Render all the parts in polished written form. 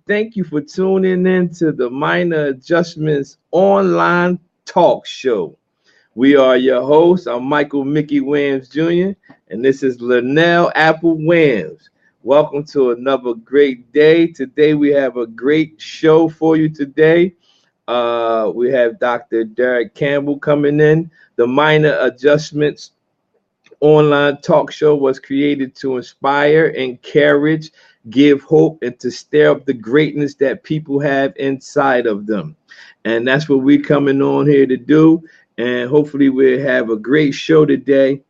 thank you for tuning in to the Minor Adjustments Online Talk Show. We are your hosts. I'm Michael Mickey Williams Jr., and this is Linnell Apple Williams. Welcome to another great day. Today we have a great show for you today. We have Dr. Derrick Campbell coming in. The Minor Adjustments Online Talk Show was created to inspire, encourage, give hope, and to stir up the greatness that people have inside of them. And that's what we're coming on here to do. And hopefully we'll have a great show today.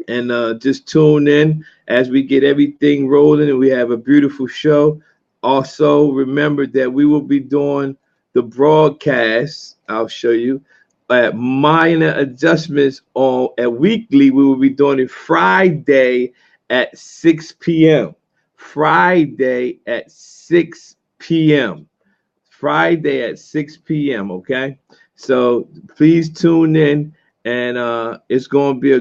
And just tune in as we get everything rolling and we have a beautiful show. Also, remember that we will be doing the broadcast. I'll show you at Minor Adjustments on a weekly. We will be doing it Friday at 6 p.m. Friday at 6 p.m. Friday at 6 p.m. Okay, so please tune in, and it's going to be a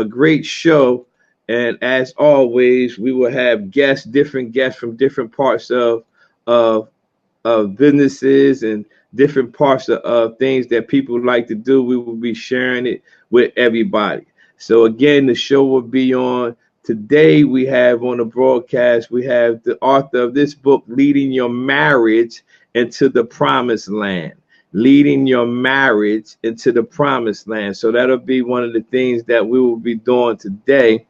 great show. And as always, we will have different guests from different parts of businesses and different parts of things that people like to do. We will be sharing it with everybody. So again, the show will be on today. We have on the broadcast, we have the author of this book, Leading Your Marriage into the Promised Land. Leading your marriage into the promised land. So that'll be one of the things that we will be doing today.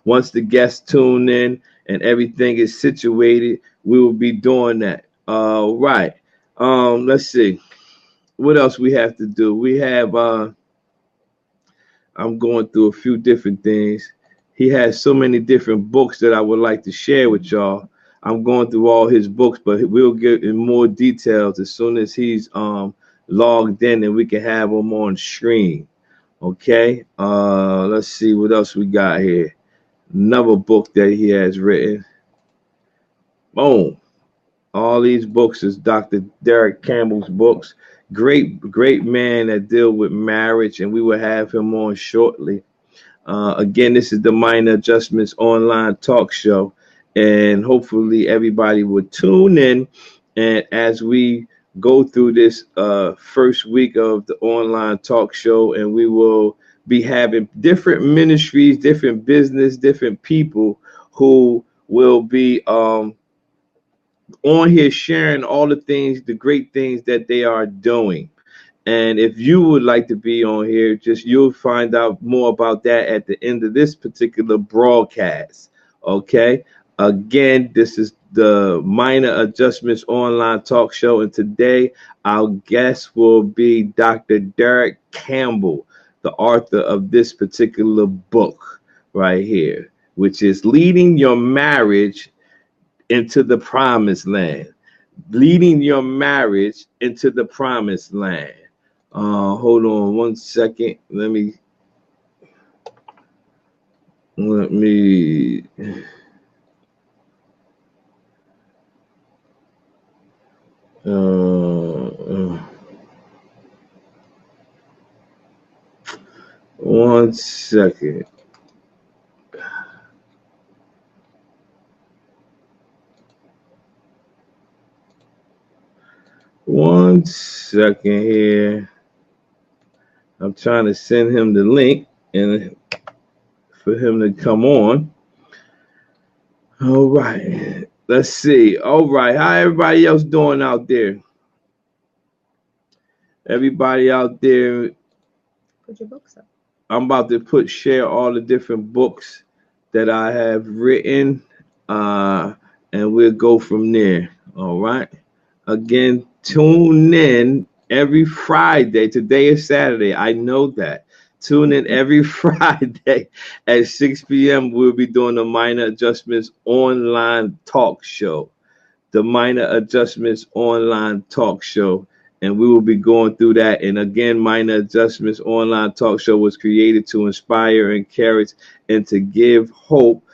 Once the guests tune in and everything is situated, we will be doing that. All right. Let's see what else we have to do. We have I'm going through a few different things. He has so many different books that I would like to share with y'all. I'm going through all his books, but we'll get in more details as soon as he's logged in and we can have him on screen. Okay. Let's see what else we got here. Another book that he has written. Boom. All these books is Dr. Derrick Campbell's books. Great man that deal with marriage, and we will have him on shortly. Again, this is the Minor Adjustments Online Talk Show, and hopefully everybody will tune in. And as we go through this first week of the online talk show, and we will be having different ministries, different business, different people who will be on here sharing all the things, the great things that they are doing. And if you would like to be on here, you'll find out more about that at the end of this particular broadcast. Okay. Again, this is the Minor Adjustments Online Talk Show. And today our guest will be Dr. Derrick Campbell, the author of this particular book right here, which is Leading Your Marriage into the Promised Land. Leading your marriage into the Promised Land. Hold on one second. Let me one second. One second here. I'm trying to send him the link and for him to come on. All right. Let's see. All right. How everybody else doing out there? Everybody out there. Put your books up. I'm about to share all the different books that I have written. And we'll go from there. All right. Again, tune in every Friday. Today is Saturday. I know that. Tune in every Friday at 6 p.m. We'll be doing the Minor Adjustments Online Talk Show. The Minor Adjustments Online Talk Show. And we will be going through that. And again, Minor Adjustments Online Talk Show was created to inspire, encourage, and to give hope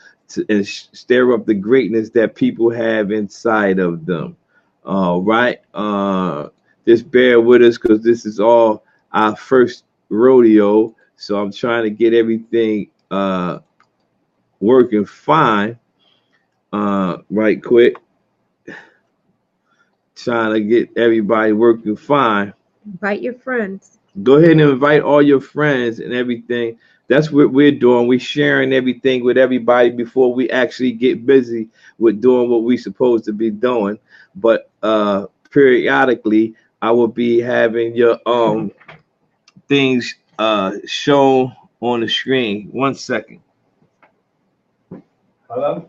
and stir up the greatness that people have inside of them. All right. Just bear with us because this is all our first rodeo. So I'm trying to get everything working fine. right quick. Trying to get everybody working fine. Invite your friends. Go ahead and invite all your friends and everything. That's what we're doing. We're sharing everything with everybody before we actually get busy with doing what we're supposed to be doing. But periodically, I will be having your things shown on the screen. 1 second. Hello?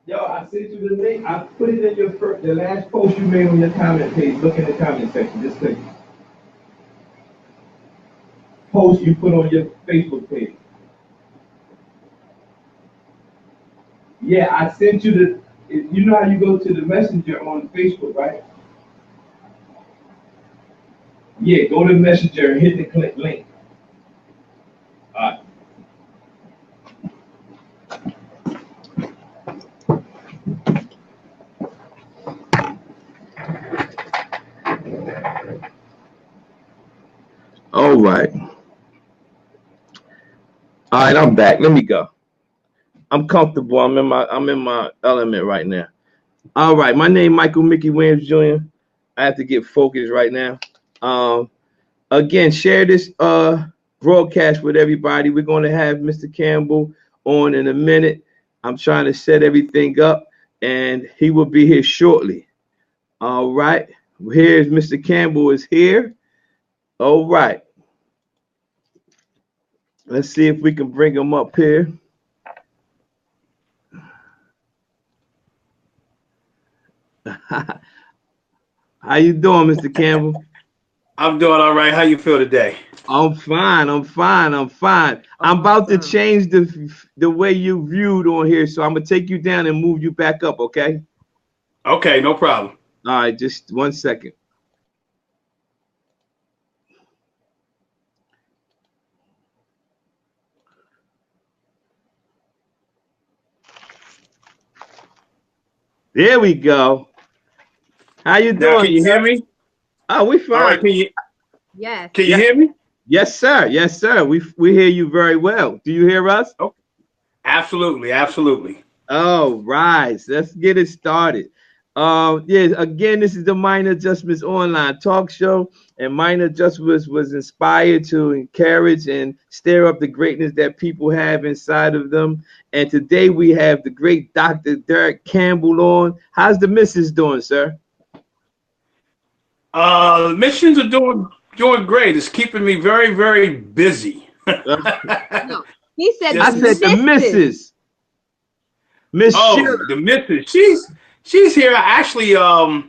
Yo, I sent you the link. I put it in your the last post you made on your comment page. Look in the comment section. Just click post you put on your Facebook page. Yeah, I sent you the. You know how you go to the messenger on Facebook, right? Yeah, go to messenger and hit the click link. All right. All right. All right, I'm back. Let me go. I'm comfortable. I'm in my element right now. All right, my name Michael Mickey Williams Jr. I have to get focused right now. Again, share this broadcast with everybody. We're going to have Mr. Campbell on in a minute. I'm trying to set everything up, and he will be here shortly. All right, here's Mr. Campbell is here. All right. Let's see if we can bring him up here. How you doing, Mr. Campbell? I'm doing all right. How you feel today? I'm fine. I'm about to change the way you viewed on here, so I'm gonna take you down and move you back up, okay? Okay, no problem. All right, just 1 second. There we go. How you doing? Now, can you hear me? Oh, we fine. All right, Yes. Can you hear me? Yes, sir. Yes, sir. We hear you very well. Do you hear us? Oh, absolutely. All right. Let's get it started. Yeah, again, this is the Minor Adjustments Online Talk Show, and Minor Adjustments was inspired to encourage and stir up the greatness that people have inside of them. And today we have the great Dr. Derrick Campbell on. How's the missus doing, sir? Missions are doing great. It's keeping me very, very busy. No, he said. I said the missus. Miss Sheila. The missus. She's here. Actually, I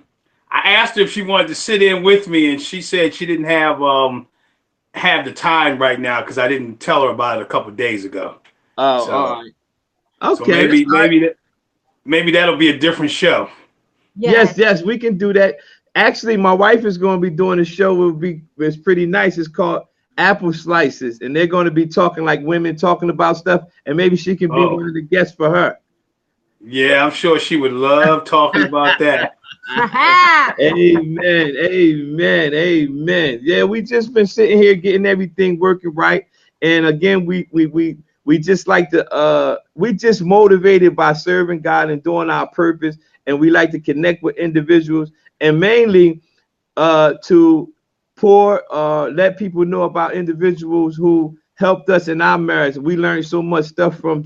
asked her if she wanted to sit in with me, and she said she didn't have the time right now because I didn't tell her about it a couple of days ago. Oh, so, all right. Okay. So maybe that'll be a different show. Yes, we can do that. Actually, my wife is going to be doing a show. It's pretty nice. It's called Apple Slices, and they're going to be talking like women talking about stuff, and maybe she can be one of the guests for her. Yeah, I'm sure she would love talking about that. Amen. Yeah, we just been sitting here getting everything working right, and again, we just like to we just motivated by serving God and doing our purpose, and we like to connect with individuals, and mainly to let people know about individuals who helped us in our marriage. We learned so much stuff from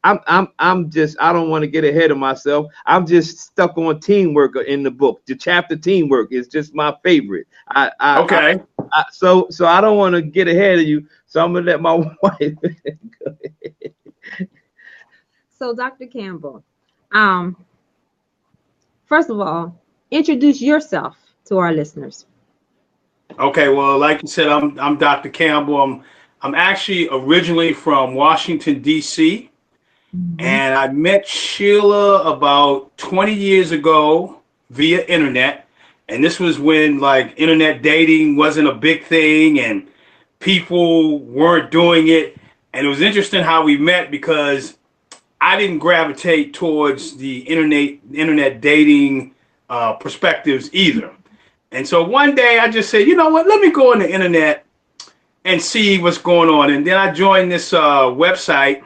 I don't want to get ahead of myself. I'm just stuck on teamwork in the book. The chapter teamwork is just my favorite. So I don't want to get ahead of you. So I'm gonna let my wife go ahead. So Dr. Campbell, first of all, introduce yourself to our listeners. Okay, well, like you said, I'm Dr. Campbell. I'm actually originally from Washington, D.C., and I met Sheila about 20 years ago via internet. And this was when like internet dating wasn't a big thing and people weren't doing it. And it was interesting how we met because I didn't gravitate towards the internet dating perspectives either. And so one day I just said, you know what, let me go on the internet and see what's going on. And then I joined this website,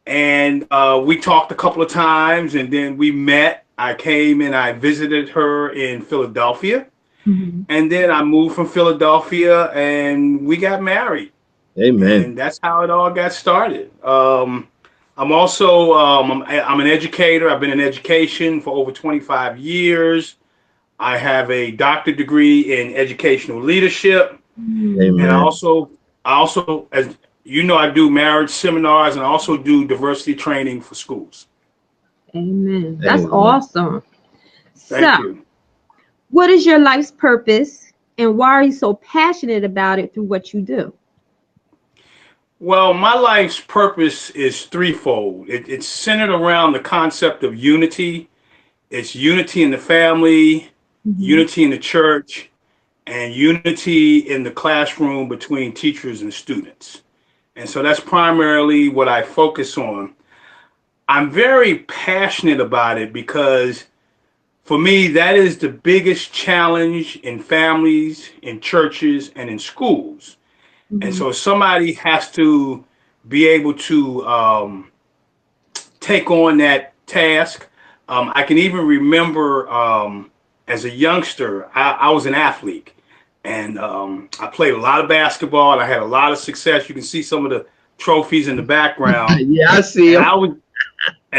And we talked a couple of times, and then we met. I came and I visited her in Philadelphia, Mm-hmm. and then I moved from Philadelphia, and we got married, Amen. and that's how it all got started. I'm also I'm an educator. I've been in education for over 25 years. I have a doctorate degree in educational leadership, and Mm. Amen. I also, as you know, I do marriage seminars and I also do diversity training for schools. Amen. That's Amen. awesome. Thank So, you. what is your life's purpose and why are you so passionate about it through what you do? Well, my life's purpose is threefold. It's centered around the concept of unity. It's unity in the family, Mm-hmm. unity in the church, and unity in the classroom between teachers and students. And so that's primarily what I focus on. I'm very passionate about it because for me, that is the biggest challenge in families, in churches, and in schools. And Mm-hmm. so somebody has to be able to take on that task. I can even remember as a youngster, I was an athlete and I played a lot of basketball and I had a lot of success. You can see some of the trophies in the background. Yeah, I see And him.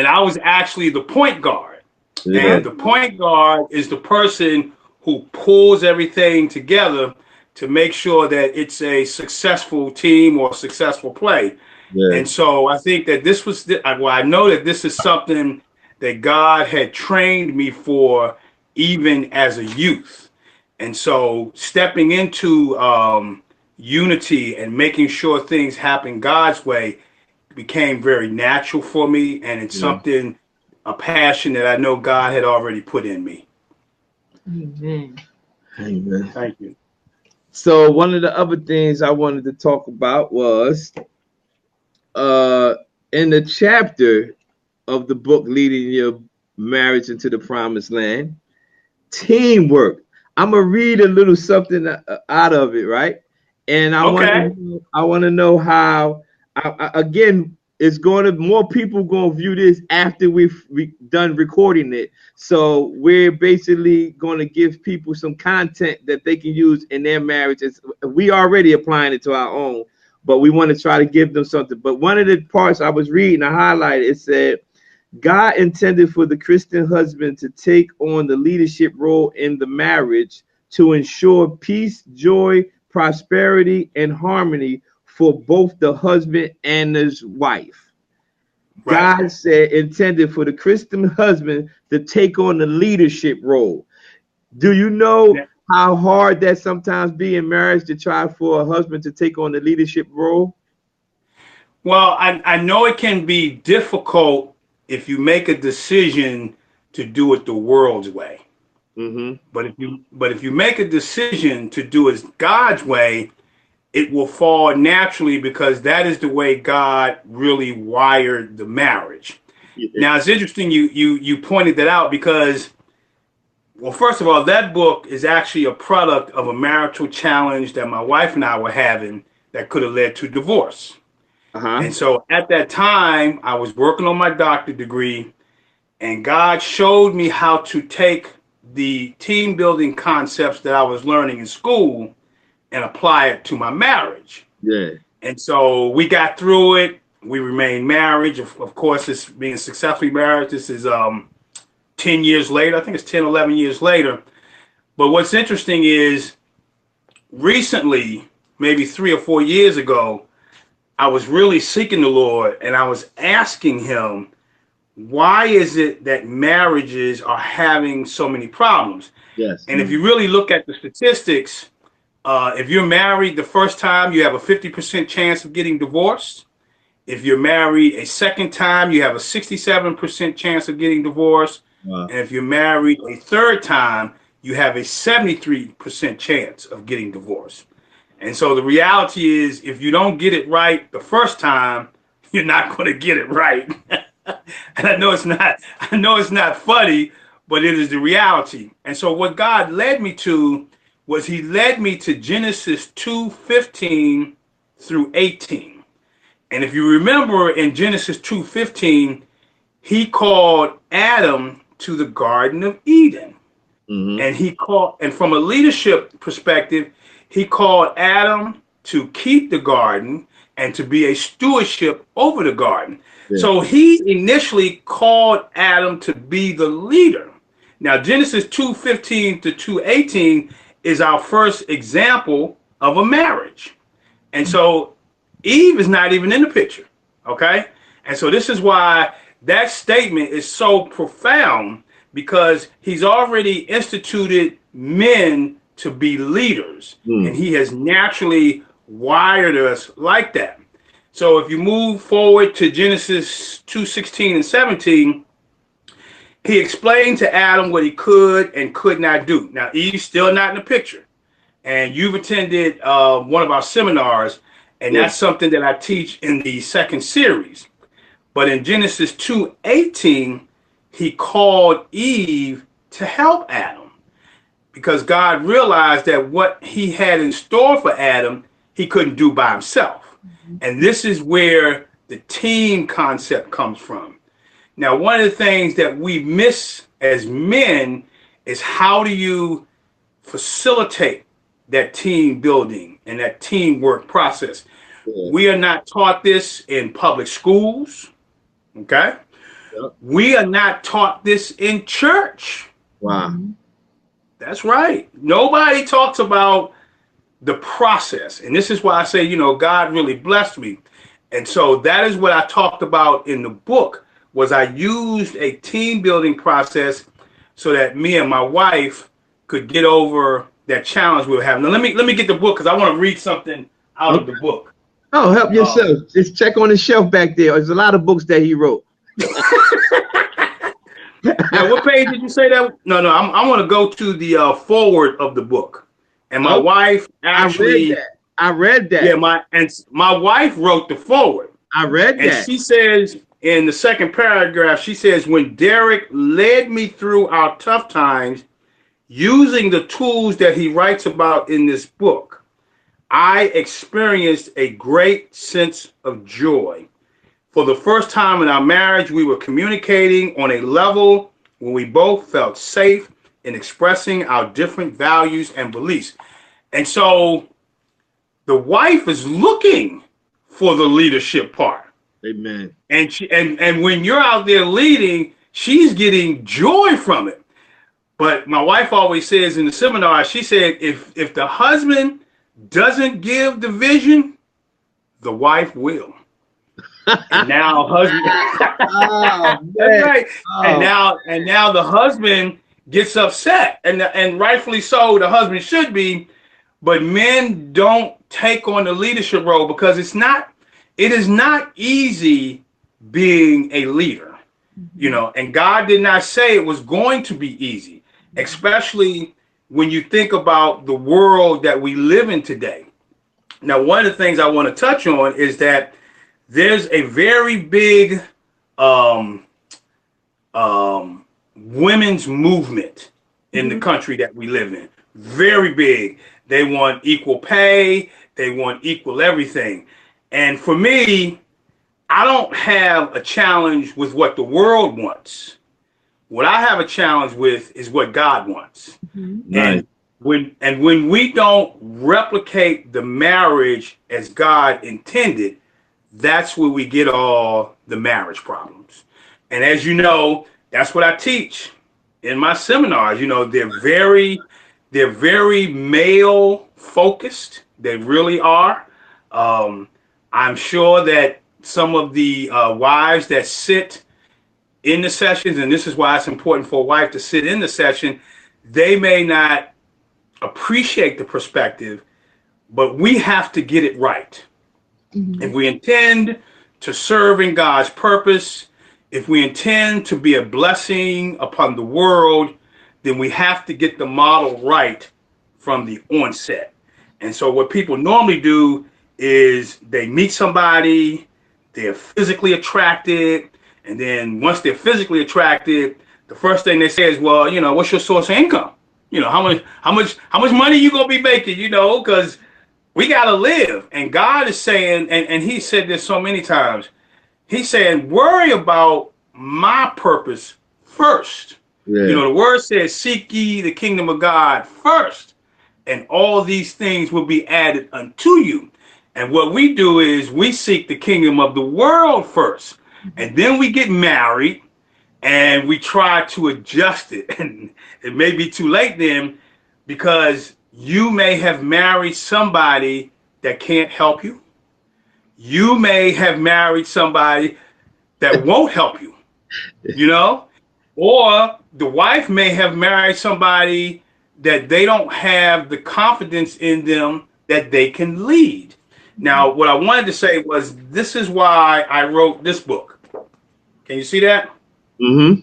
I was actually the point guard. Yeah. And the point guard is the person who pulls everything together to make sure that it's a successful team or successful play. Yeah. And so I think that well, I know that this is something that God had trained me for even as a youth. And so stepping into unity and making sure things happen God's way became very natural for me. And it's Yeah. something, a passion that I know God had already put in me. Amen. Amen. Thank you. So one of the other things I wanted to talk about was uh in the chapter of the book Leading Your Marriage into the Promised Land, teamwork. I'm gonna read a little something out of it, right? And Okay. I want to know how. Again, it's going to more people going to view this after we've done recording it. So we're basically going to give people some content that they can use in their marriages. We already applying it to our own, but we want to try to give them something. But one of the parts I was reading, I highlighted, it said God intended for the Christian husband to take on the leadership role in the marriage to ensure peace, joy, prosperity, and harmony for both the husband and his wife. Right. God said intended for the Christian husband to take on the leadership role. Do you know Yeah. how hard that sometimes be in marriage to try for a husband to take on the leadership role? Well, I know it can be difficult if you make a decision to do it the world's way. Mm-hmm. But if you make a decision to do it God's way, it will fall naturally because that is the way God really wired the marriage. Yeah. Now it's interesting you pointed that out because, well, first of all, that book is actually a product of a marital challenge that my wife and I were having that could have led to divorce. Uh-huh. And so at that time, I was working on my doctorate degree, and God showed me how to take the team building concepts that I was learning in school and apply it to my marriage. Yeah. And so we got through it. We remained married. Of course, it's being successfully married. This is 10 years later. I think it's 10, 11 years later. But what's interesting is recently, maybe 3 or 4 years ago, I was really seeking the Lord and I was asking him, why is it that marriages are having so many problems? Yes. And if you really look at the statistics, if you're married the first time, you have a 50% chance of getting divorced. If you're married a second time, you have a 67% chance of getting divorced. Wow. And if you're married a third time, you have a 73% chance of getting divorced. And so the reality is, if you don't get it right the first time, you're not going to get it right. And I know it's not funny, but it is the reality. And so what God led me to was he led me to Genesis 2:15 through 18. And if you remember in Genesis 2:15, he called Adam to the Garden of Eden. Mm-hmm. And from a leadership perspective, he called Adam to keep the garden and to be a stewardship over the garden. Yeah. So he initially called Adam to be the leader. Now, Genesis 2:15 to 2:18 is our first example of a marriage. And so Eve is not even in the picture, okay? And so this is why that statement is so profound, because he's already instituted men to be leaders, and he has naturally wired us like that. So if you move forward to Genesis 2:16 and 17, he explained to Adam what he could and could not do. Now, Eve's still not in the picture. And you've attended one of our seminars, and that's something that I teach in the second series. But in Genesis 2:18, he called Eve to help Adam, because God realized that what he had in store for Adam, he couldn't do by himself. And this is where the team concept comes from. Now, one of the things that we miss as men is, how do you facilitate that team building and that teamwork process? Yeah. We are not taught this in public schools, okay? Yep. We are not taught this in church. Wow. That's right. Nobody talks about the process. And this is why I say, God really blessed me. And so that is what I talked about in the book, was I used a team building process so that me and my wife could get over that challenge we were having. Now let me get the book, because I want to read something out of the book. Oh, help yourself. Just check on the shelf back there. There's a lot of books that he wrote. Now, what page did you say that? No, I want to go to the forward of the book. And my wife actually, I read that. Yeah, my wife wrote the forward. I read that. And she says in the second paragraph, she says, when Derrick led me through our tough times using the tools that he writes about in this book, I experienced a great sense of joy. For the first time in our marriage, we were communicating on a level where we both felt safe in expressing our different values and beliefs. And so the wife is looking for the leadership part. Amen. And when you're out there leading, she's getting joy from it. But my wife always says in the seminar, she said, if the husband doesn't give the vision, the wife will. And now husband, that's right. And now the husband gets upset, and rightfully so. The husband should be, but men don't take on the leadership role, because it is not easy being a leader, and God did not say it was going to be easy, especially when you think about the world that we live in today. Now, one of the things I want to touch on is that there's a very big women's movement in the country that we live in. Very big. They want equal pay. They want equal everything. And for me, I don't have a challenge with what the world wants. What I have a challenge with is what God wants. Mm-hmm. And when we don't replicate the marriage as God intended, that's where we get all the marriage problems. And as you know, that's what I teach in my seminars. They're very male focused. They really are. I'm sure that some of the wives that sit in the sessions, and this is why it's important for a wife to sit in the session, they may not appreciate the perspective, but we have to get it right. Mm-hmm. If we intend to serve in God's purpose, if we intend to be a blessing upon the world, then we have to get the model right from the onset. And so what people normally do is they meet somebody, they're physically attracted, and then once they're physically attracted, the first thing they say is, well, what's your source of income? How much money you gonna be making? Because We got to live. And God is saying, and he said this so many times, he's saying, worry about my purpose first. Yeah. You know, the word says, seek ye the kingdom of God first, and all these things will be added unto you. And what we do is we seek the kingdom of the world first, and then we get married and we try to adjust it. And it may be too late then, because you may have married somebody that can't help you. You may have married somebody that won't help you, you know? Or the wife may have married somebody that they don't have the confidence in them that they can lead. Now, what I wanted to say was, this is why I wrote this book. Can you see that? Mm-hmm.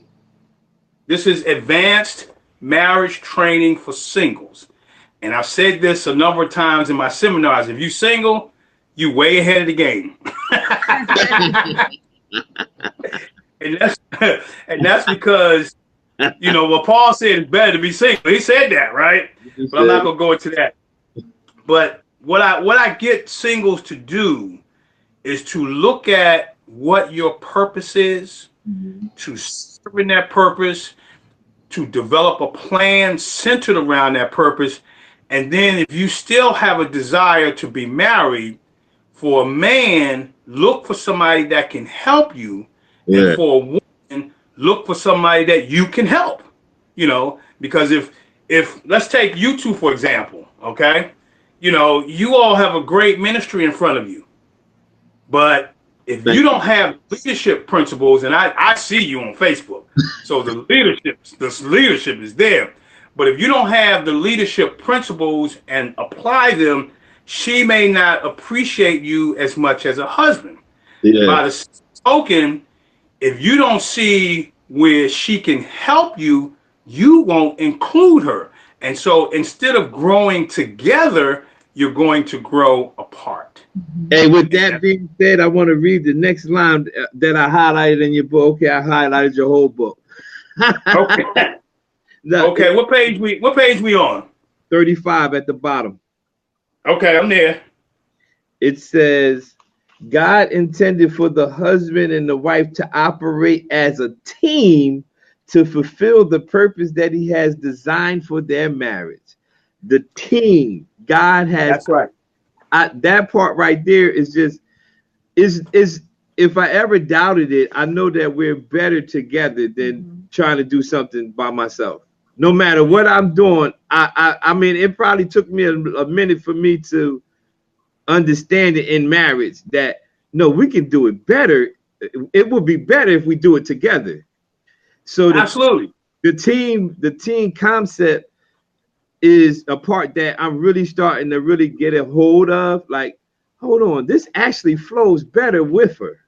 This is Advanced Marriage Training for Singles. And I've said this a number of times in my seminars. If you're single, you're way ahead of the game. and that's because, you know, what Paul said is better to be single. He said that, right? But I'm not going to go into that. But what I get singles to do is to look at what your purpose is, to serve in that purpose, to develop a plan centered around that purpose. And then if you still have a desire to be married, for a man, look for somebody that can help you. Yeah. And for a woman, look for somebody that you can help. You know, because if let's take you two, for example, okay? You know, you all have a great ministry in front of you. But if you don't have leadership principles, and I see you on Facebook, so the leadership is there. But if you don't have the leadership principles and apply them, she may not appreciate you as much as a husband. Yeah. By the token, if you don't see where she can help you, you won't include her. And so instead of growing together, you're going to grow apart. Hey, with that being said, I want to read the next line that I highlighted in your book. Okay, I highlighted your whole book. Okay. Okay, what page we on? 35 at the bottom. Okay, I'm there. It says, God intended for the husband and the wife to operate as a team to fulfill the purpose that he has designed for their marriage. The team God has. That's right. That part right there is just, is if I ever doubted it, I know that we're better together than trying to do something by myself. No matter what I'm doing, I mean, it probably took me a minute for me to understand it in marriage that, no, we can do it better. It will be better if we do it together. So absolutely, the team concept is a part that I'm really starting to really get a hold of. Like, hold on, this actually flows better with her.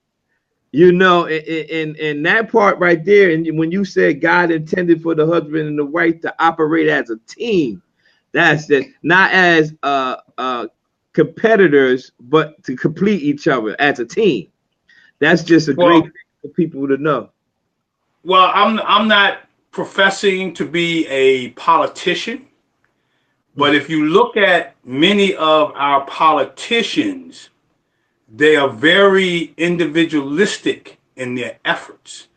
You know, and that part right there, and when you said God intended for the husband and the wife to operate as a team, that's it, not as competitors, but to complete each other as a team. That's just a great thing for people to know. Well, I'm not professing to be a politician, but if you look at many of our politicians, they are very individualistic in their efforts.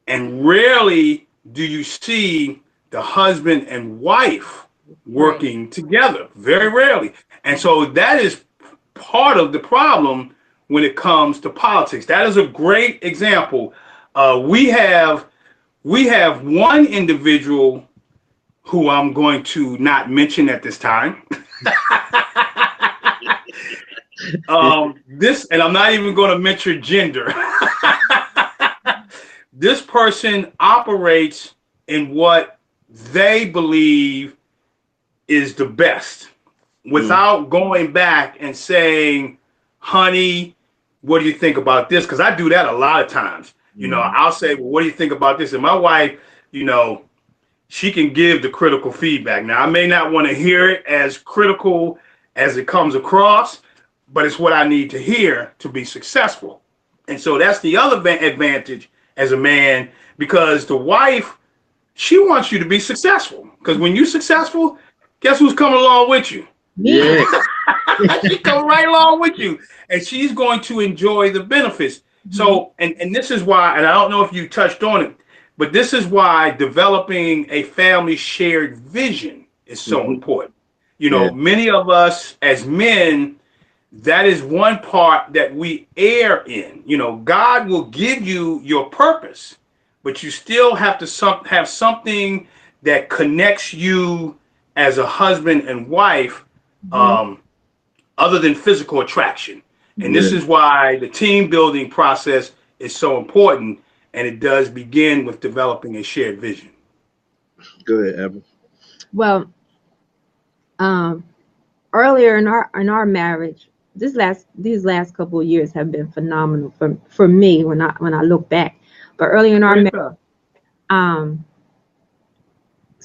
And rarely do you see the husband and wife working together. Very rarely. And so that is part of the problem when it comes to politics. That is a great example. We have one individual who I'm going to not mention at this time. And I'm not even going to mention gender. This person operates in what they believe is the best without going back and saying, honey, what do you think about this? Because I do that a lot of times. You know, I'll say, well, what do you think about this? And my wife, you know, she can give the critical feedback. Now, I may not want to hear it as critical as it comes across, but it's what I need to hear to be successful. And so that's the other advantage as a man, because the wife, she wants you to be successful. Because when you're successful, guess who's coming along with you? Me. Yeah. She come right along with you, and she's going to enjoy the benefits. Mhm. So, and this is why, and I don't know if you touched on it, but this is why developing a family shared vision is so Mhm. important. You Yeah. know, many of us as men, that is one part that we err in. You know, God will give you your purpose, but you still have to have something that connects you as a husband and wife, Mhm. um, other than physical attraction. And Yeah. this is why the team building process is so important. And it does begin with developing a shared vision. Go ahead, Apple. Well, um, earlier in our marriage, these last couple of years have been phenomenal for me when I look back. But earlier in our Praise marriage, God. um,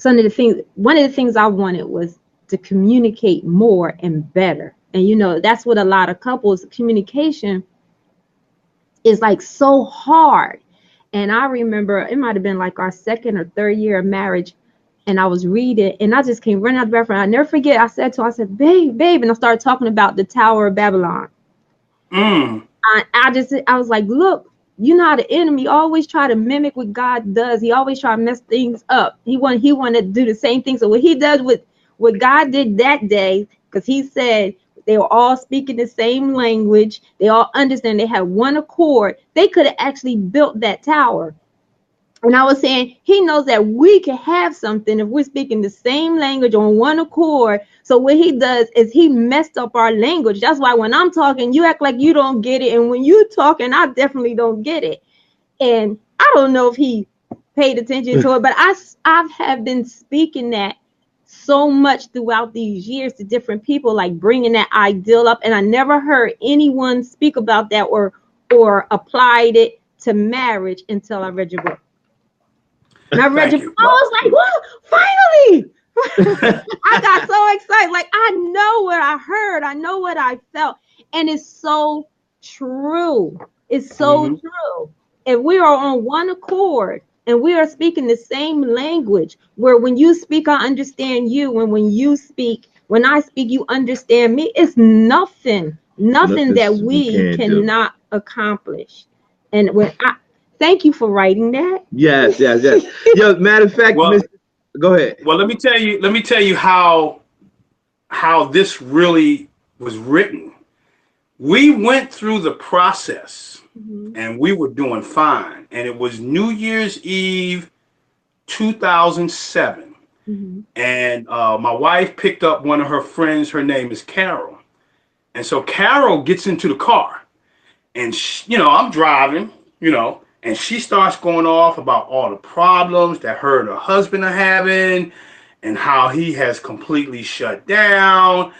one of the things I wanted was to communicate more and better. And that's what a lot of couples communication is like so hard. And I remember it might have been like our second or third year of marriage. And I was reading and I just came running out the bathroom. I never forget. I said, babe. And I started talking about the Tower of Babylon. Mm. I was like, look, you know how the enemy always try to mimic what God does. He always try to mess things up. He want to do the same thing. So what he does with what God did that day, because he said they were all speaking the same language, they all understand, they had one accord. They could have actually built that tower. And I was saying, he knows that we can have something if we're speaking the same language on one accord. So what he does is he messed up our language. That's why when I'm talking, you act like you don't get it. And when you talking, I definitely don't get it. And I don't know if he paid attention to it, but I have been speaking that so much throughout these years to different people, like bringing that ideal up. And I never heard anyone speak about that or applied it to marriage until I read your book. And I read your Thank book. you. I was like, whoa, finally. I got so excited. Like, I know what I heard. I know what I felt. And it's so true. It's so Mm-hmm. true. If we are on one accord and we are speaking the same language, where when you speak, I understand you. And when I speak, you understand me. It's nothing Nothing that we we can't do. cannot accomplish. And thank you for writing that. Yes. Yo, matter of fact, Well, Miss, go ahead. let me tell you. Let me tell you how this really was written. We went through the process, Mhm. and we were doing fine. And it was New Year's Eve, 2007. Mhm. And my wife picked up one of her friends. Her name is Carol. And so Carol gets into the car, and I'm driving, and she starts going off about all the problems that her and her husband are having, and how he has completely shut down.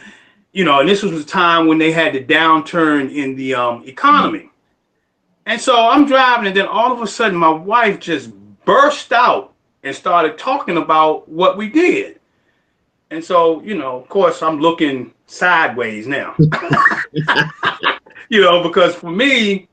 And this was the time when they had the downturn in the economy. And so I'm driving, and then all of a sudden, my wife just burst out and started talking about what we did. And so, of course, I'm looking sideways now, because for me,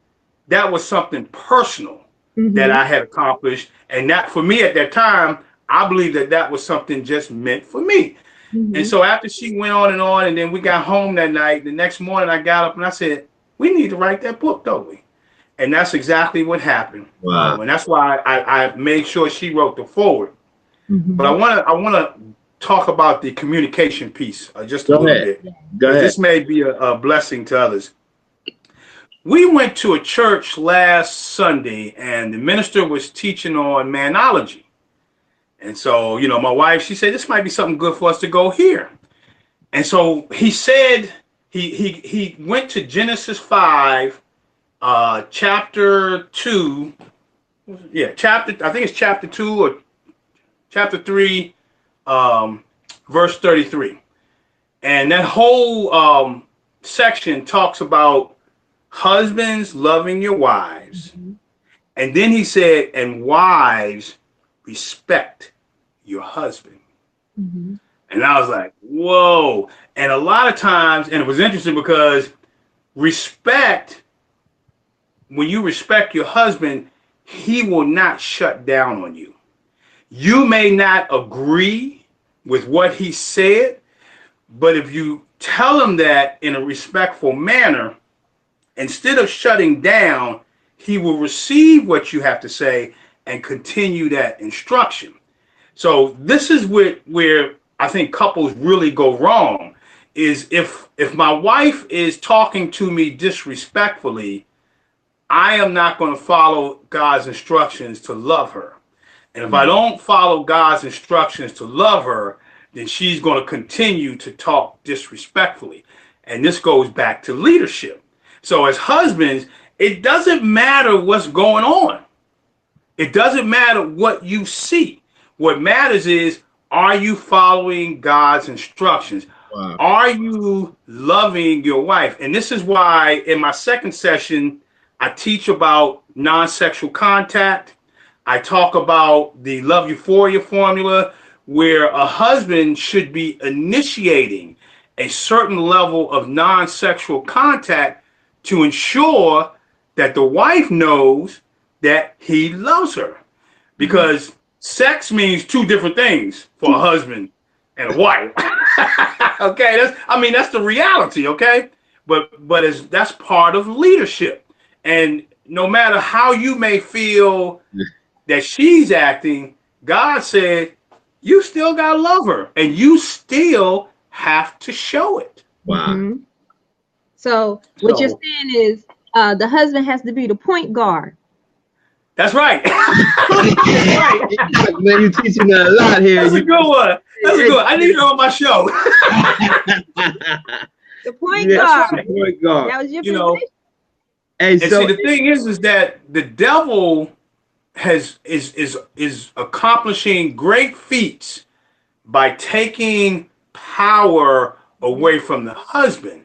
that was something personal that Mhm. I had accomplished. And that for me at that time, I believe that that was something just meant for me. And Mhm. so after she went on, and then we got home that night, the next morning I got up and I said, we need to write that book, don't we? And that's exactly what happened. Wow. And that's why I made sure she wrote the forward. But I Mhm. want to I want to talk about the communication piece just a Go little ahead. bit, Yeah. Go because ahead. this may be a blessing to others. We went to a church last Sunday, and the minister was teaching on manology. And so, my wife, she said, this might be something good for us to go here. And so he said, he went to Genesis 5, chapter 2. Yeah, I think it's chapter 2 or chapter 3, um, verse 33. And that whole section talks about husbands loving your wives. Mhm. And then he said, and wives, respect your husband. Mhm. And I was like, whoa. And a lot of times, and it was interesting because respect, when you respect your husband, he will not shut down on you. You may not agree with what he said, but if you tell him that in a respectful manner, instead of shutting down, he will receive what you have to say and continue that instruction. So this is where I think couples really go wrong, is if my wife is talking to me disrespectfully, I am not going to follow God's instructions to love her. And if I don't follow God's instructions to love her, then she's going to continue to talk disrespectfully. And this goes back to leadership. So as husbands, it doesn't matter what's going on. It doesn't matter what you see. What matters is, are you following God's instructions? Wow. Are you loving your wife? And this is why in my second session, I teach about non-sexual contact. I talk about the love euphoria formula, where a husband should be initiating a certain level of non-sexual contact to ensure that the wife knows that he loves her. Because sex means two different things for a husband and a wife. Okay, that's the reality, okay? But that's part of leadership. And no matter how you may feel that she's acting, God said, you still gotta love her, and you still have to show it. Wow. Mm-hmm. So what you're saying is the husband has to be the point guard. That's right. Man, you're teaching a lot here. That's a good one. That's a good one. I need it on my show. The point guard. Right. Point guard. That was your position. Hey, and so the thing is that the devil is accomplishing great feats by taking power away from the husband.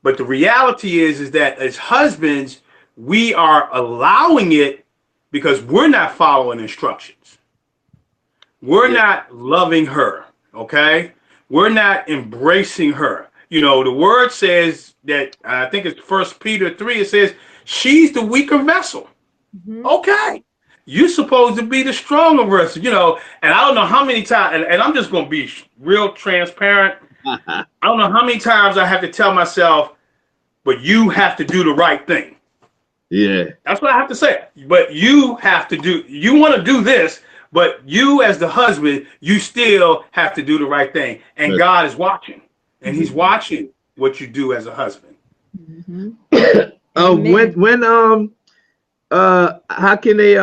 But the reality is that as husbands, we are allowing it because we're not following instructions. We're not loving her, okay? We're not embracing her. You know, the word says that, I think it's 1 Peter 3, it says, she's the weaker vessel. Mm-hmm. Okay. You're supposed to be the stronger vessel, you know, and I don't know how many times, and I'm just going to be real transparent. I don't know how many times I have to tell myself, but you have to do the right thing. Yeah. That's what I have to say. But you have to do, you want to do this, but you as the husband, you still have to do the right thing. And right. God is watching. And he's watching what you do as a husband. Mm-hmm. How can they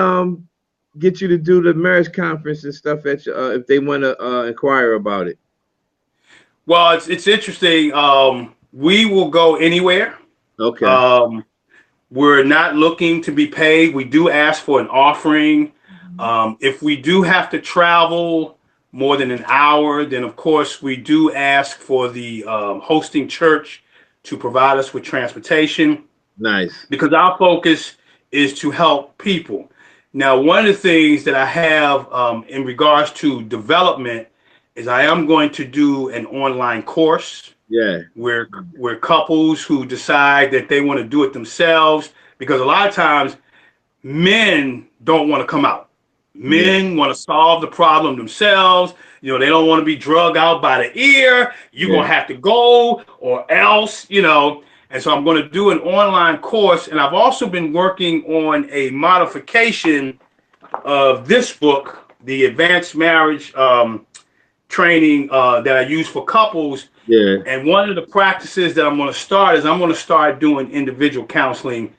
get you to do the marriage conference and stuff at your, if they want to inquire about it? Well, it's interesting. We will go anywhere. Okay. We're not looking to be paid. We do ask for an offering. If we do have to travel more than an hour, then of course we do ask for the hosting church to provide us with transportation. Nice. Because our focus is to help people. Now, one of the things that I have in regards to development is I am going to do an online course. Yeah. Where couples who decide that they want to do it themselves, because a lot of times men don't want to come out. Men want to solve the problem themselves. You know, they don't want to be drugged out by the ear. You're going to have to go or else, you know. And so I'm going to do an online course. And I've also been working on a modification of this book, the Advanced Marriage Training that I use for couples. Yeah. And one of the practices that I'm going to start is I'm going to start doing individual counseling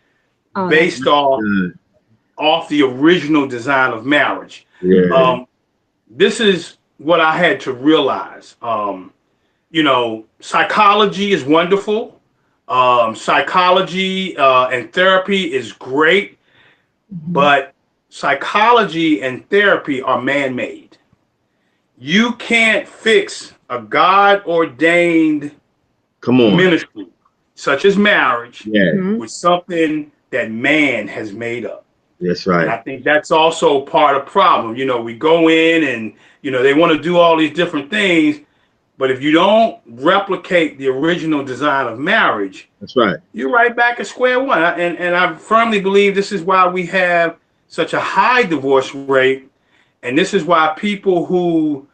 based off the original design of marriage. Yeah. This is what I had to realize. You know, psychology is wonderful. Psychology and therapy is great, but psychology and therapy are man-made. You can't fix a God-ordained ministry, such as marriage, with something that man has made up. That's right. And I think that's also part of the problem. You know, we go in and, you know, they want to do all these different things, but if you don't replicate the original design of marriage, that's right, you're right back at square one. And I firmly believe this is why we have such a high divorce rate. And this is why people who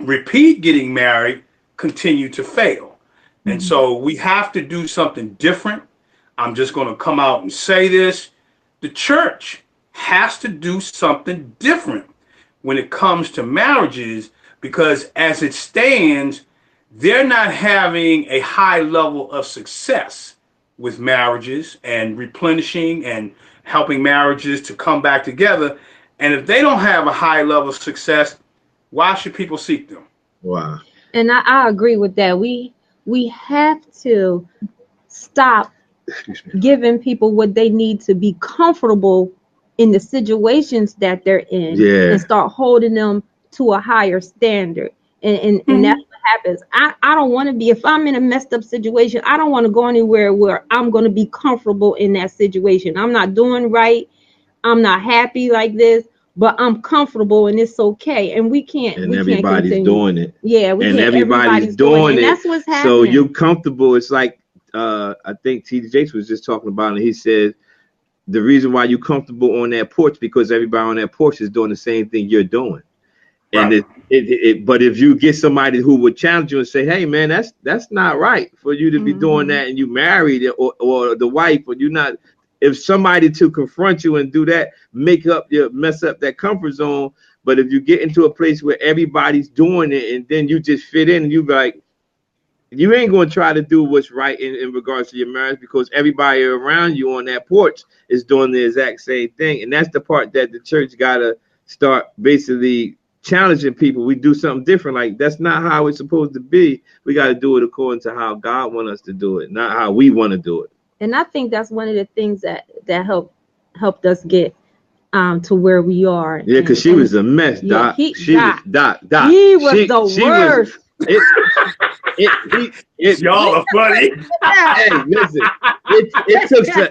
repeat getting married continue to fail. And so we have to do something different. I'm just going to come out and say this. The church has to do something different when it comes to marriages, because as it stands, they're not having a high level of success with marriages and replenishing and helping marriages to come back together. And if they don't have a high level of success, why should people seek them? Wow. And I agree with that. We have to stop giving people what they need to be comfortable in the situations that they're in, and start holding them to a higher standard. And that's what happens. I don't want to be, if I'm in a messed up situation, I don't want to go anywhere where I'm going to be comfortable in that situation. I'm not doing right. I'm not happy like this, but I'm comfortable and it's okay. And we can't. And everybody's doing it. Yeah, and everybody's doing it. And that's what's happening. So you're comfortable. It's like I think T.D. Jakes was just talking about it. He said the reason why you're comfortable on that porch because everybody on that porch is doing the same thing you're doing. Right. And but if you get somebody who would challenge you and say, "Hey, man, that's not right for you to be doing that," and you married or the wife, or you're not. If somebody to confront you and do that, mess up that comfort zone. But if you get into a place where everybody's doing it and then you just fit in, and you be like, you ain't going to try to do what's right in regards to your marriage because everybody around you on that porch is doing the exact same thing. And that's the part that the church got to start basically challenging people. We do something different. Like, that's not how it's supposed to be. We got to do it according to how God wants us to do it, not how we want to do it. And I think that's one of the things that helped us get to where we are. Yeah, because she was a mess, Doc. Doc. He was the worst. Y'all are funny. Hey, listen,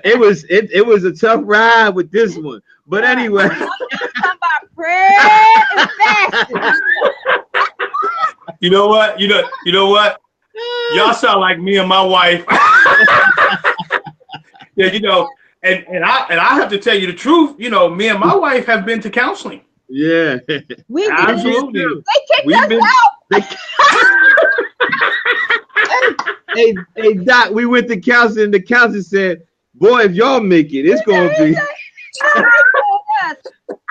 it was a tough ride with this one. But anyway. Talking about prayer and fasting. You know what? Y'all sound like me and my wife. Yeah, and I have to tell you the truth. Me and my wife have been to counseling. Yeah, we absolutely. They kicked us out. Hey, Doc, we went to counseling. The counselor said, "Boy, if y'all make it, it's gonna be."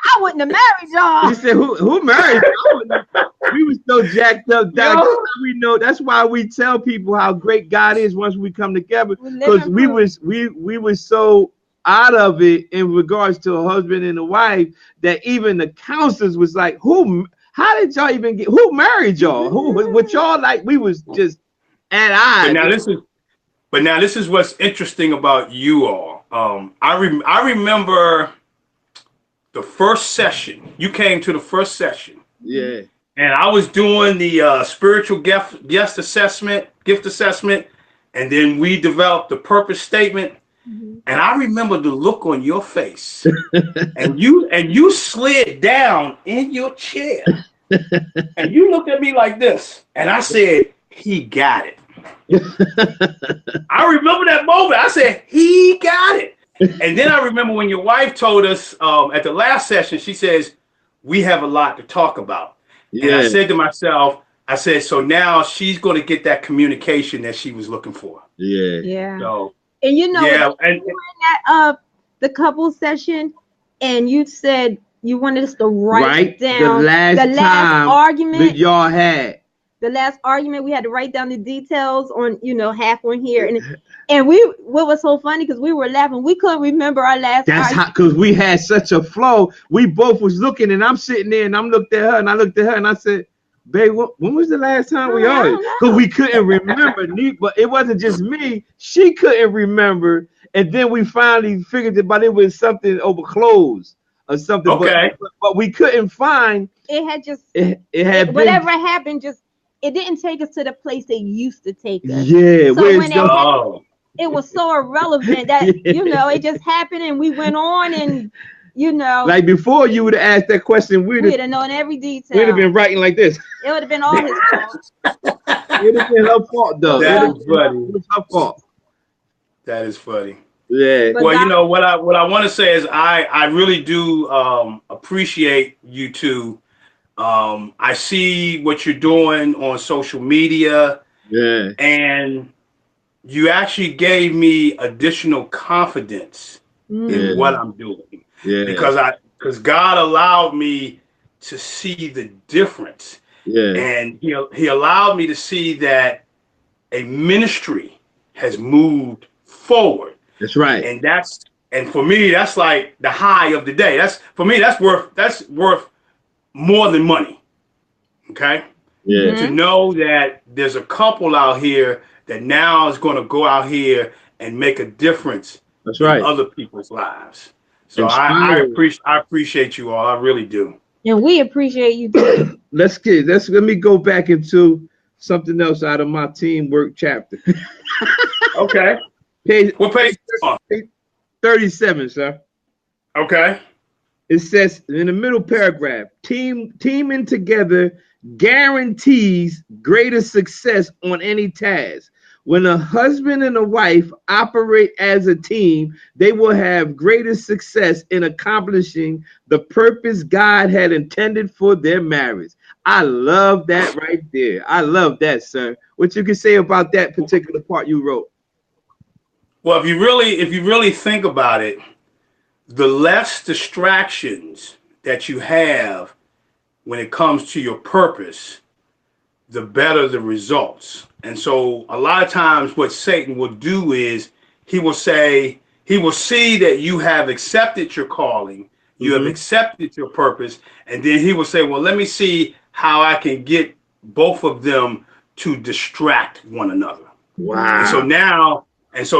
I wouldn't have married y'all. He said, "Who married you?" We were so jacked up, Doc. We know that's why we tell people how great God is once we come together, because we were so out of it in regards to a husband and a wife that even the counselors was like, how did y'all even who married y'all? What y'all like? We was just at odds. But now this is what's interesting about you all. I remember the first session. You came to the first session. Yeah. And I was doing the spiritual gift assessment, and then we developed the purpose statement. Mm-hmm. And I remember the look on your face, and you slid down in your chair, and you looked at me like this, and I said, "He got it." I remember that moment. I said, "He got it." And then I remember when your wife told us at the last session, she says, "We have a lot to talk about." Yeah. And I said to myself, so now she's going to get that communication that she was looking for. Yeah. Yeah. So, and and you were in that the couple session, and you said you wanted us to write down the last argument that y'all had. The last argument, we had to write down the details on, half on here, and what was so funny because we were laughing, we couldn't remember our last. That's how, because we had such a flow. We both was looking, and I'm sitting there, and I looked at her, and I said, "Babe, when was the last time we argued?" Because we couldn't remember. But it wasn't just me; she couldn't remember. And then we finally figured it, but it was something over clothes or something. Okay. But we couldn't find. It had just. It had whatever happened, just it didn't take us to the place it used to take us. Yeah. So when it was so irrelevant that it just happened, and we went on, and like before you would have asked that question, we'd have known every detail. We'd have been writing like this. It would have been all his fault. It would have been her fault, though. That is funny. It was her fault. That is funny. Yeah. But what I want to say is I really do appreciate you two I see what you're doing on social media, Yeah. and you actually gave me additional confidence in what I'm doing Yeah. because God allowed me to see the difference, Yeah. and he allowed me to see that a ministry has moved forward, That's right. and for me that's like the high of the day. That's for me that's worth more than money. Okay, Yeah. to know that there's a couple out here that now is going to go out here and make a difference That's in right. other people's lives. So Inspiring. I appreciate you all. I really do. And we appreciate you too. Let me go back into something else out of my teamwork chapter. Okay. Page, What page? page 37, sir. Okay. It says in the middle paragraph, teaming together guarantees greater success on any task. When a husband and a wife operate as a team, they will have greater success in accomplishing the purpose God had intended for their marriage. I love that right there. I love that, sir. What you can say about that particular part you wrote? Well, if you really think about it, the less distractions that you have when it comes to your purpose, the better the results. And so a lot of times what Satan will do is he will see that you have accepted your calling, you have accepted your purpose, and then he will say, well, let me see how I can get both of them to distract one another. And so Wow.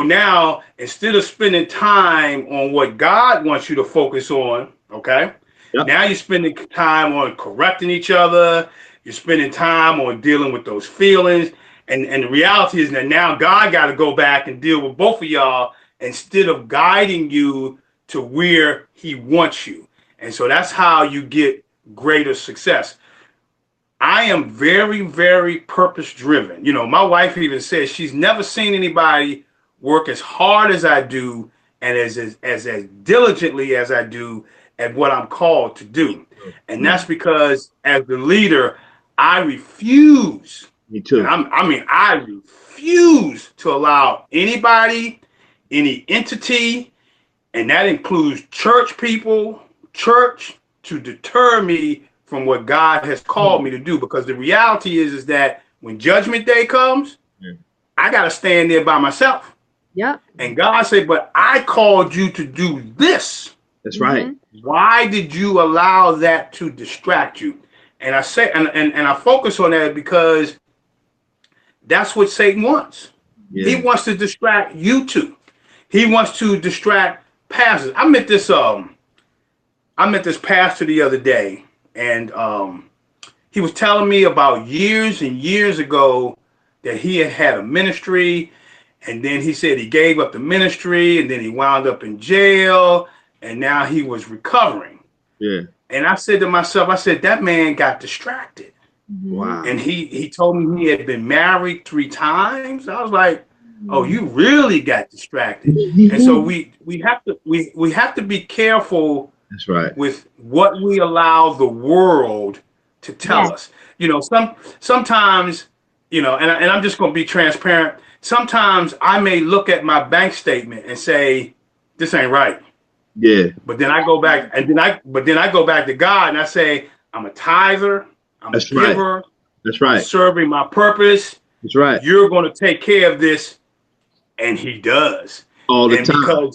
now, instead of spending time on what God wants you to focus on, okay, Yep. now you're spending time on correcting each other. You're spending time on dealing with those feelings. And the reality is that now God got to go back and deal with both of y'all instead of guiding you to where he wants you. And so that's how you get greater success. I am very, very purpose driven. You know, my wife even says she's never seen anybody work as hard as I do and as diligently as I do at what I'm called to do. And that's because as the leader, I refuse, Me and too. I refuse to allow anybody, any entity, and that includes church people, church, to deter me from what God has called me to do. Because the reality is that when judgment day comes, Yeah. I got to stand there by myself. Yep. And God said, but I called you to do this. That's right. Why did you allow that to distract you? And I say, and I focus on that because that's what Satan wants. He Yeah. wants to distract you too. He wants to distract pastors. I met this pastor the other day, and he was telling me about years and years ago that he had had a ministry, and then he said he gave up the ministry, and then he wound up in jail, and now he was recovering. Yeah. And I said to myself, I said, that man got distracted. Wow. And he told me he had been married 3 times. I was like, oh, you really got distracted. And so we have to be careful That's right. with what we allow the world to tell Yes. us. You know, sometimes, you know, and I'm just going to be transparent. Sometimes I may look at my bank statement and say, this ain't right. Yeah. But then I go back then I go back to God and I say, I'm a tither, I'm That's a right. giver, That's I'm right. serving my purpose. That's right. You're going to take care of this. And he does. All the And time.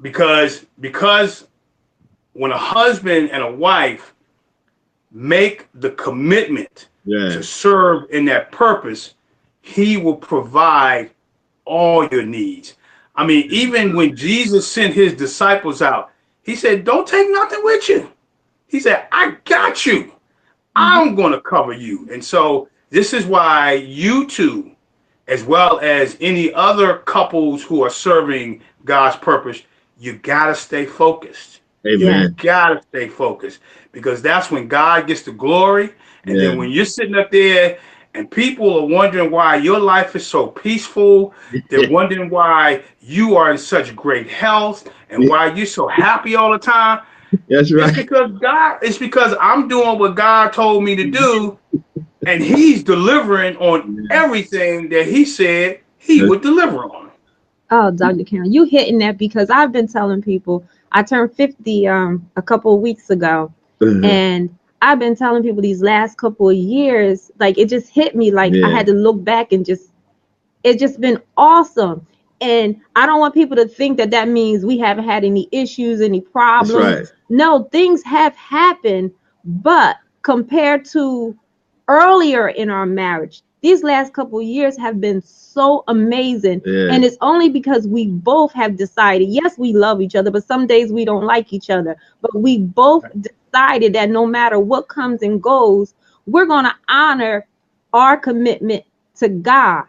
because when a husband and a wife make the commitment Yeah. to serve in that purpose, he will provide all your needs. I mean, even when Jesus sent his disciples out, he said, don't take nothing with you. He said, I got you. I'm going to cover you. And so this is why you two, as well as any other couples who are serving God's purpose, you got to stay focused. You Amen. got to stay focused because that's when God gets the glory. And Yeah. then when you're sitting up there and people are wondering why your life is so peaceful, they're wondering why you are in such great health and why you're so happy all the time. That's right. It's because I'm doing what God told me to do, and He's delivering on everything that He said He would deliver on. Oh, Dr. Karen, you hitting that, because I've been telling people I turned 50 a couple of weeks ago, and I've been telling people these last couple of years, like it just hit me, like I had to look back and it's just been awesome. And I don't want people to think that that means we haven't had any issues, any problems. Right. No, things have happened, but compared to earlier in our marriage, these last couple of years have been so amazing. And it's only because we both have decided, yes, we love each other, but some days we don't like each other. But we both decided that no matter what comes and goes, we're going to honor our commitment to God.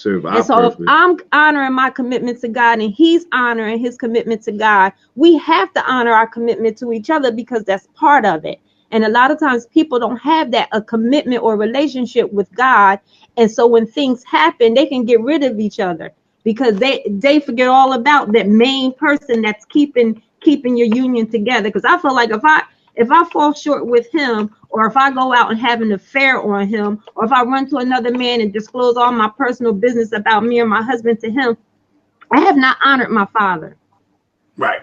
And so if I'm honoring my commitment to God and he's honoring his commitment to God, we have to honor our commitment to each other, because that's part of it. And a lot of times people don't have that a commitment or relationship with God. And so when things happen, they can get rid of each other, because they forget all about that main person that's keeping your union together. Because I feel like if I fall short with him, or if I go out and have an affair on him, or if I run to another man and disclose all my personal business about me or my husband to him, I have not honored my father. Right.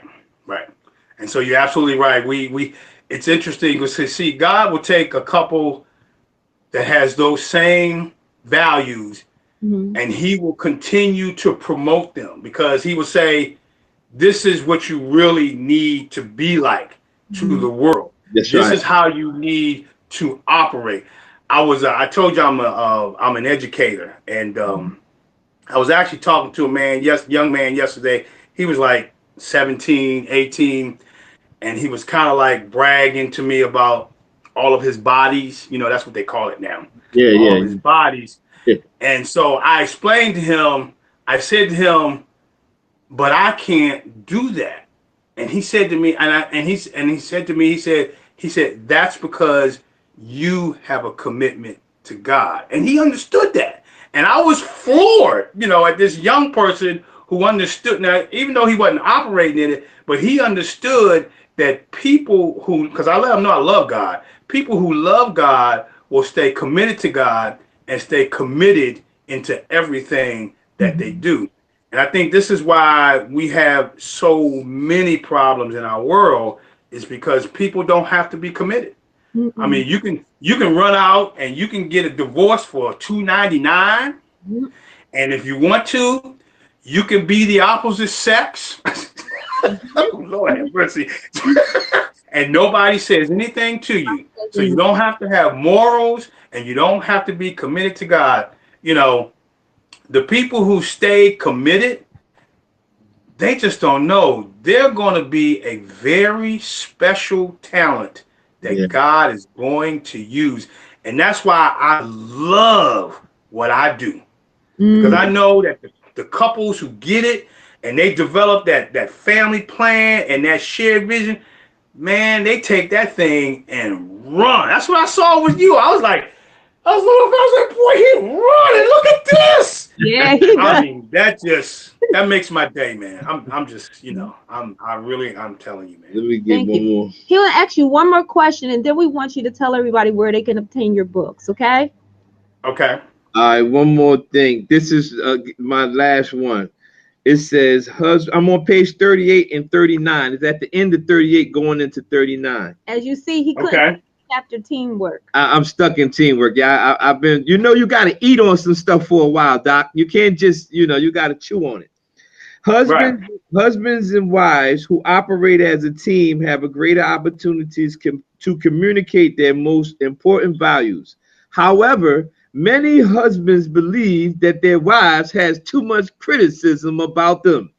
And so you're absolutely right. We it's interesting because, see, God will take a couple that has those same values, and he will continue to promote them, because he will say, this is what you really need to be like to the world. This is how you need to operate. I told you I'm an educator, and I was actually talking to a young man yesterday. He was like 17, 18, and he was kind of like bragging to me about all of his bodies. You know, that's what they call it now. All of his bodies. And so I explained to him, I said to him, but I can't do that. And he said to me, he said, that's because you have a commitment to God. And he understood that. And I was floored, at this young person who understood. Now, even though he wasn't operating in it, but he understood that people who, because I let him know I love God, people who love God will stay committed to God and stay committed into everything that they do. And I think this is why we have so many problems in our world, is because people don't have to be committed. I mean, you can run out and you can get a divorce for $2.99, and if you want to, you can be the opposite sex. Oh, Lord have mercy. And nobody says anything to you. So you don't have to have morals, and you don't have to be committed to God. The people who stay committed, they just don't know. They're going to be a very special talent that God is going to use. And that's why I love what I do. Because I know that the couples who get it and they develop that family plan and that shared vision, man, they take that thing and run. That's what I saw with you. I was like, boy, he running. Look at this. Yeah, I mean, that makes my day, man. I'm just, I'm telling you, man. Let me get one more. He will ask you one more question, and then we want you to tell everybody where they can obtain your books. Okay. Okay. All right. One more thing. This is my last one. It says, I'm on page 38 and 39. It's at the end of 38 going into 39. As you see, he couldn't chapter teamwork. I'm stuck in teamwork. Yeah, I've been, you got to eat on some stuff for a while, Doc. You can't just, you got to chew on it. Husbands and wives who operate as a team have a greater opportunities to communicate their most important values. However, many husbands believe that their wives has too much criticism about them.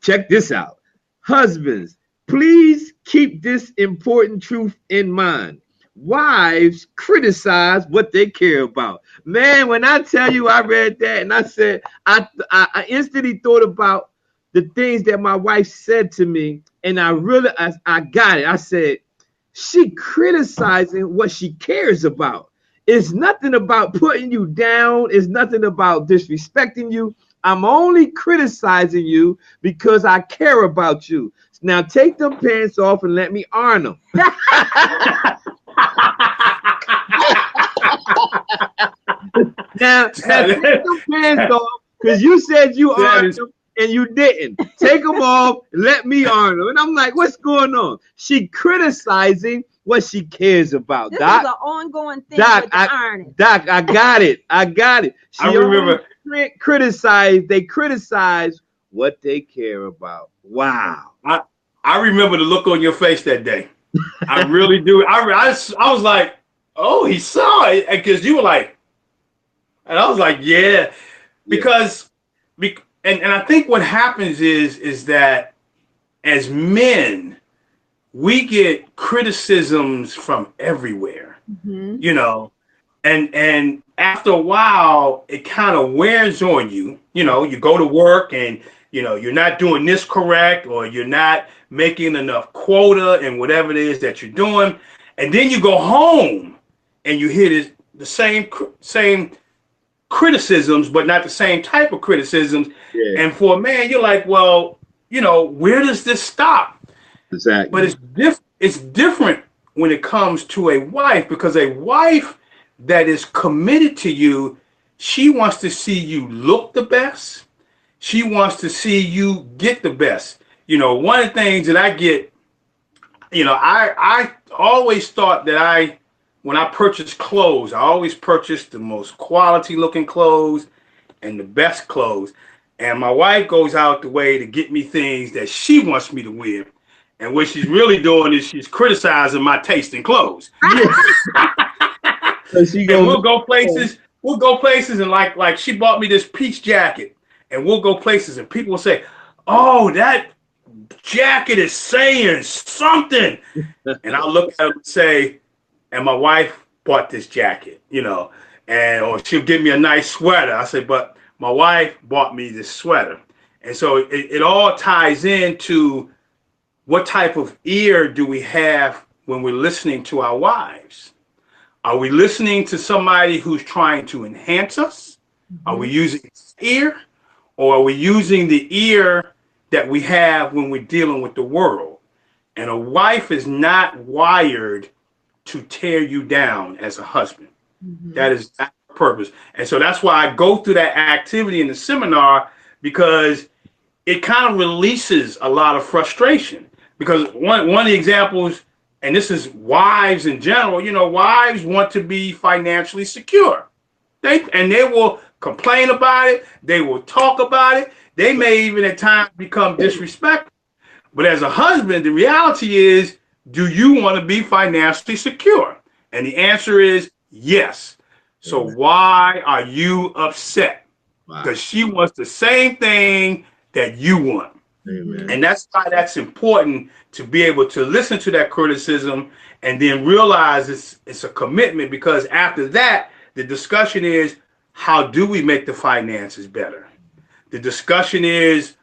Check this out. Husbands, please keep this important truth in mind. Wives criticize what they care about. Man, when I tell you, I read that and I said, I instantly thought about the things that my wife said to me, and I got it. I said, she criticizing what she cares about. It's nothing about putting you down. It's nothing about disrespecting you. I'm only criticizing you because I care about you. Now take them pants off and let me iron them. Now take them pants off because you said you ironed them and you didn't. Take them off and let me iron them. And I'm like, what's going on? She criticizing what she cares about. This Doc, is an ongoing thing Doc, with the ironing. Doc, I got it. She I remember. They criticize what they care about. Wow. I remember the look on your face that day. I really do. I was like, oh, he saw it, because you were like, and I was like, yeah, because and I think what happens is that as men, we get criticisms from everywhere, you know, and after a while, it kind of wears on you. You know, you go to work and, you know, you're not doing this correct, or you're not making enough quota and whatever it is that you're doing. And then you go home and you hear the same criticisms, but not the same type of criticisms. Yeah. And for a man, you're like, well, you know, where does this stop? Exactly. But it's different when it comes to a wife, because a wife that is committed to you, she wants to see you look the best. She wants to see you get the best. You know, one of the things that I get, you know, I always thought that when I purchase clothes, I always purchase the most quality looking clothes and the best clothes. And my wife goes out the way to get me things that she wants me to wear. And what she's really doing is she's criticizing my taste in clothes. And we'll go places and like she bought me this peach jacket, and we'll go places and people will say, oh, that jacket is saying something. And I'll look at them and say, and my wife bought this jacket, you know, or she'll give me a nice sweater. I say, but my wife bought me this sweater. And so it all ties into what type of ear do we have when we're listening to our wives? Are we listening to somebody who's trying to enhance us? Are we using this ear? Or are we using the ear that we have when we're dealing with the world? And a wife is not wired to tear you down as a husband. That is not the purpose. And so that's why I go through that activity in the seminar, because it kind of releases a lot of frustration. Because one of the examples, and this is wives in general, you know, wives want to be financially secure. They will complain about it. They will talk about it. They may even at times become disrespectful. But as a husband, the reality is, do you want to be financially secure? And the answer is yes. So why are you upset? Because she wants the same thing that you want. Amen. And that's why that's important, to be able to listen to that criticism and then realize it's a commitment, because after that, the discussion is, how do we make the finances better? The discussion is,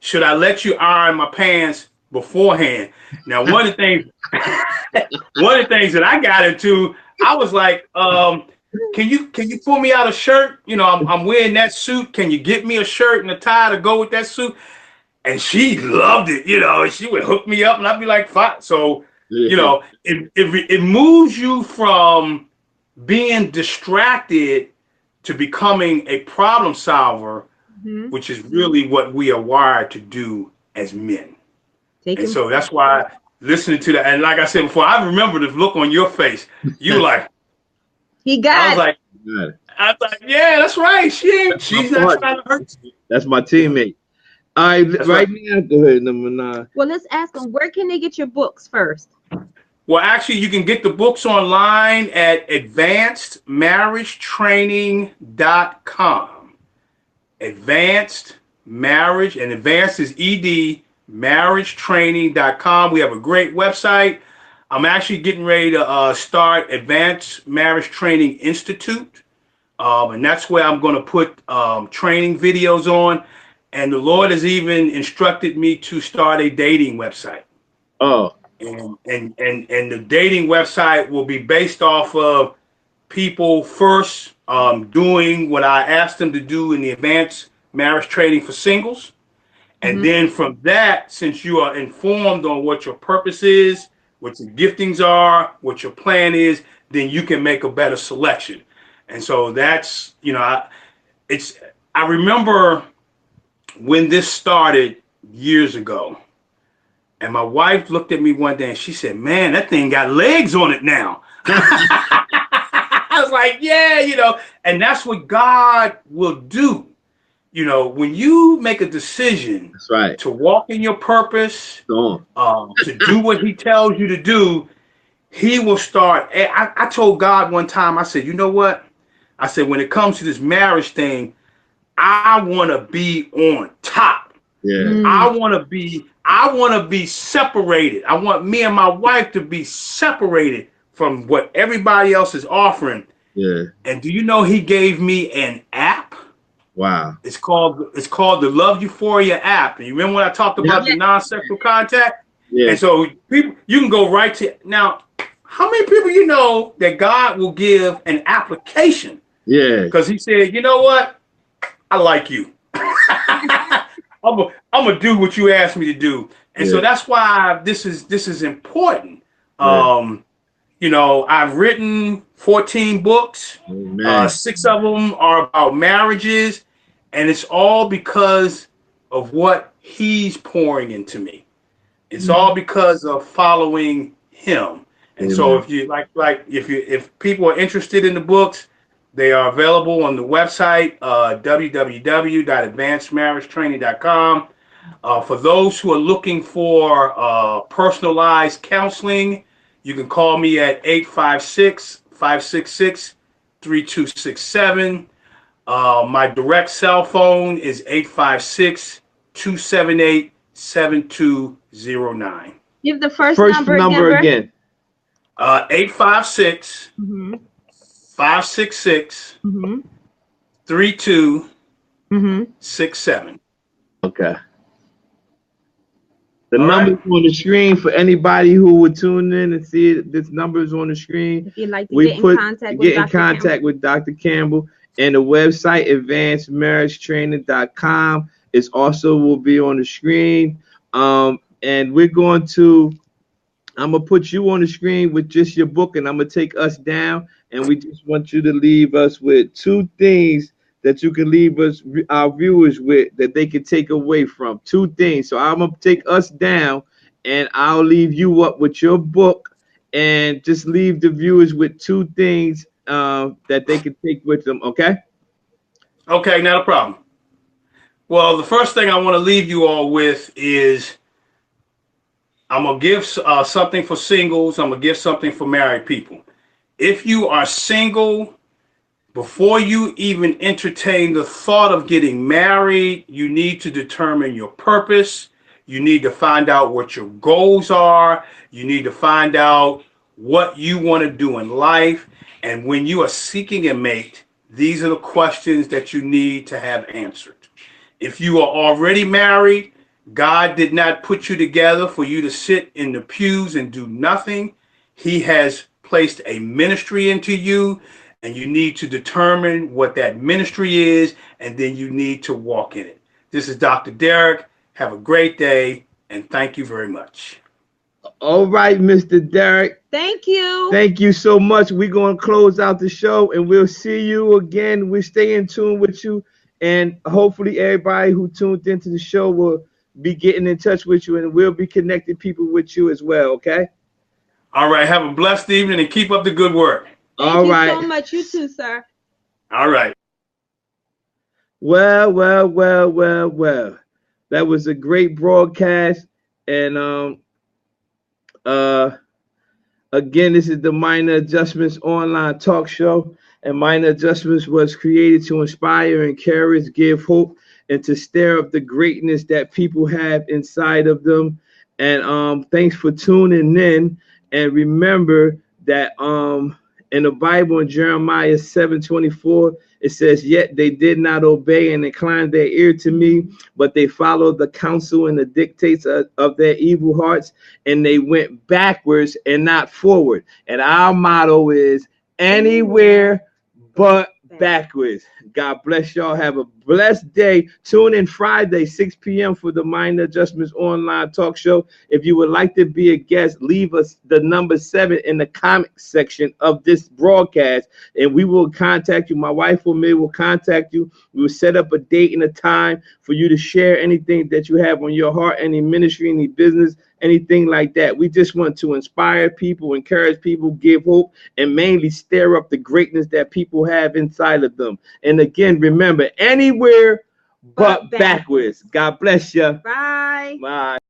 should I let you iron my pants beforehand? Now, one of the things that I got into, I was like, can you pull me out a shirt? You know, I'm wearing that suit. Can you get me a shirt and a tie to go with that suit? And she loved it, you know, and she would hook me up and I'd be like, fine. So, you know, it moves you from being distracted to becoming a problem solver, which is really what we are wired to do as men. So that's why listening to that, and like I said before, I remember the look on your face. You were like, he got it. I was like, yeah, that's right. She's not trying to hurt you. That's my teammate. All right, right now, go ahead, number 9. Well, let's ask them, where can they get your books first? Well, actually, you can get the books online at advancedmarriagetraining.com. Advanced Marriage, and advanced is ED, marriagetraining.com. We have a great website. I'm actually getting ready to start Advanced Marriage Training Institute. And that's where I'm going to put training videos on. And the Lord has even instructed me to start a dating website. Oh. And the dating website will be based off of people first doing what I asked them to do in the Advanced marriage training for singles. And then from that, since you are informed on what your purpose is, what your giftings are, what your plan is, then you can make a better selection. And so that's, I remember when this started years ago, and my wife looked at me one day and she said, "Man, that thing got legs on it now." I was like, yeah, and that's what God will do. When you make a decision, That's right, to walk in your purpose, to do what he tells you to do, he will start. I told God one time, I said, you know what? I said, when it comes to this marriage thing, I want to be on top. Yeah. I want to be separated. I want me and my wife to be separated from what everybody else is offering. Yeah. And do you know he gave me an app? Wow. It's called the Love Euphoria app. And you remember when I talked about the non-sexual contact? Yeah. And so people, you can go right to now. How many people you know that God will give an application? Yeah. Because he said, you know what? I like you. I'm gonna do what you asked me to do. And so that's why this is important. I've written 14 books. 6 of them are about marriages, and it's all because of what he's pouring into me. It's all because of following him. And so if you if people are interested in the books, they are available on the website, www.advancedmarriagetraining.com. For those who are looking for personalized counseling, you can call me at 856-566-3267. My direct cell phone is 856-278-7209. Give the first number again. 856 566 3267. Okay. The number's on the screen for anybody who would tune in and see it. This number is on the screen. If you'd like to get in contact with Dr. Campbell. And the website, advancedmarriagetraining.com, is also will be on the screen. And I'm going to put you on the screen with just your book, and I'm going to take us down. And we just want you to leave us with 2 things that you can leave us, our viewers, with, that they can take away from. 2 things. So I'm going to take us down, and I'll leave you up with your book, and just leave the viewers with 2 things that they can take with them. Okay? Okay, not a problem. Well, the first thing I want to leave you all with is I'm going to give something for singles. I'm going to give something for married people. If you are single, before you even entertain the thought of getting married, you need to determine your purpose. You need to find out what your goals are. You need to find out what you want to do in life. And when you are seeking a mate, these are the questions that you need to have answered. If you are already married, God did not put you together for you to sit in the pews and do nothing. He has placed a ministry into you, and you need to determine what that ministry is, and then you need to walk in it. This is Dr. Derrick. Have a great day, and thank you very much. All right, Mr. Derrick. Thank you. Thank you so much. We're going to close out the show, and we'll see you again. We stay in tune with you, and hopefully everybody who tuned into the show will be getting in touch with you, and we'll be connecting people with you as well, okay? All right. Have a blessed evening, and keep up the good work. Thank you so much. You too, sir. All right. Well. That was a great broadcast, and again, this is the Minor Adjustments online talk show, and Minor Adjustments was created to inspire, encourage, give hope, and to stir up the greatness that people have inside of them. And thanks for tuning in. And remember that in the Bible, in Jeremiah 7:24, it says, "Yet they did not obey and incline their ear to me, but they followed the counsel and the dictates of their evil hearts, and they went backwards and not forward." And our motto is anywhere but backwards. God bless y'all. Have a blessed day. Tune in Friday, 6 p.m. for the Minor Adjustments Online Talk Show. If you would like to be a guest, leave us the number 7 in the comment section of this broadcast, and we will contact you. My wife or me will contact you. We will set up a date and a time for you to share anything that you have on your heart, any ministry, any business, anything like that. We just want to inspire people, encourage people, give hope, and mainly stir up the greatness that people have inside of them. And again, remember, anywhere but backwards. God bless you. Bye. Bye.